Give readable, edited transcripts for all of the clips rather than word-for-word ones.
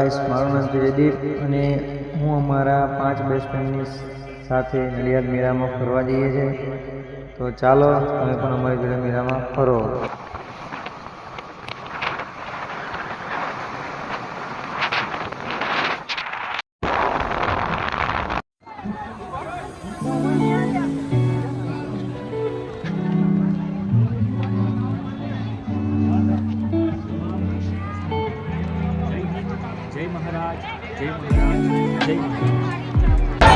Guys, મારું નામ છે જયદીપ અને હું અમારા 5 બેસ્ટ ફ્રેન્ડની સાથે નડિયાદ મેળામાં ફરવા જઈએ છીએ. તો ચાલો તમે પણ અમારી જોડે મેળામાં ફરો.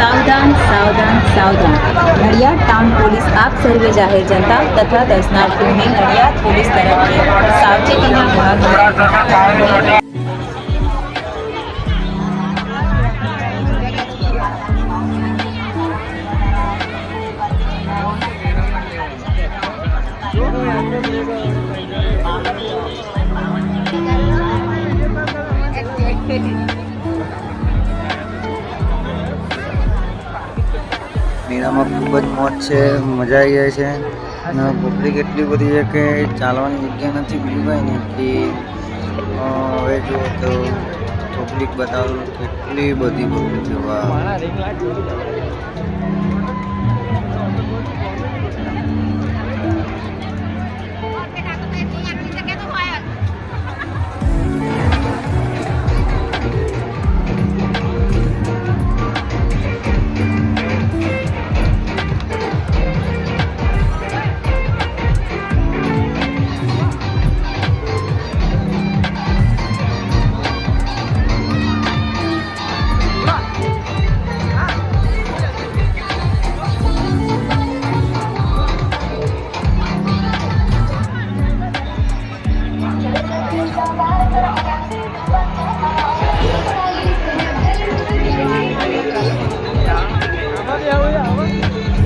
सावधान सावधान सावधान. नडियाद टाउन पुलिस आप सर्वे जाहिर जनता तथा दर्शनार्थियों ने नडियाद पुलिस तरफ से सावचेतीના भागરૂપે મેળામાં ખૂબ જ મોજ છે, મજા આવી જાય છે અને પબ્લિક એટલી બધી છે કે ચાલવાની જગ્યા નથી. બીજું કાંઈ નથી. હવે જુઓ તો પબ્લિક બતાવું કેટલી બધી પબ્લિક જોવા.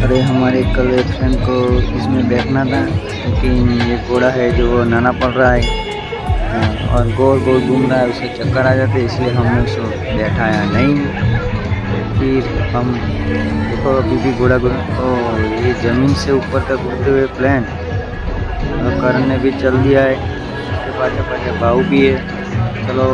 अरे हमारे कल एक फ्रेंड को इसमें बैठना था लेकिन ये घोड़ा है जो वो नाना पड़ रहा है और गोल गोल घूम रहा है, उसे चक्कर आ जाते, इसलिए हमने उसको बैठाया नहीं. फिर हम देखो अभी भी घोड़ा घोड़ा ये ज़मीन से ऊपर तक उड़ते हुए प्लेन करण ने भी चल दिया है. उसके पाछे पाछे भाव भी है. चलो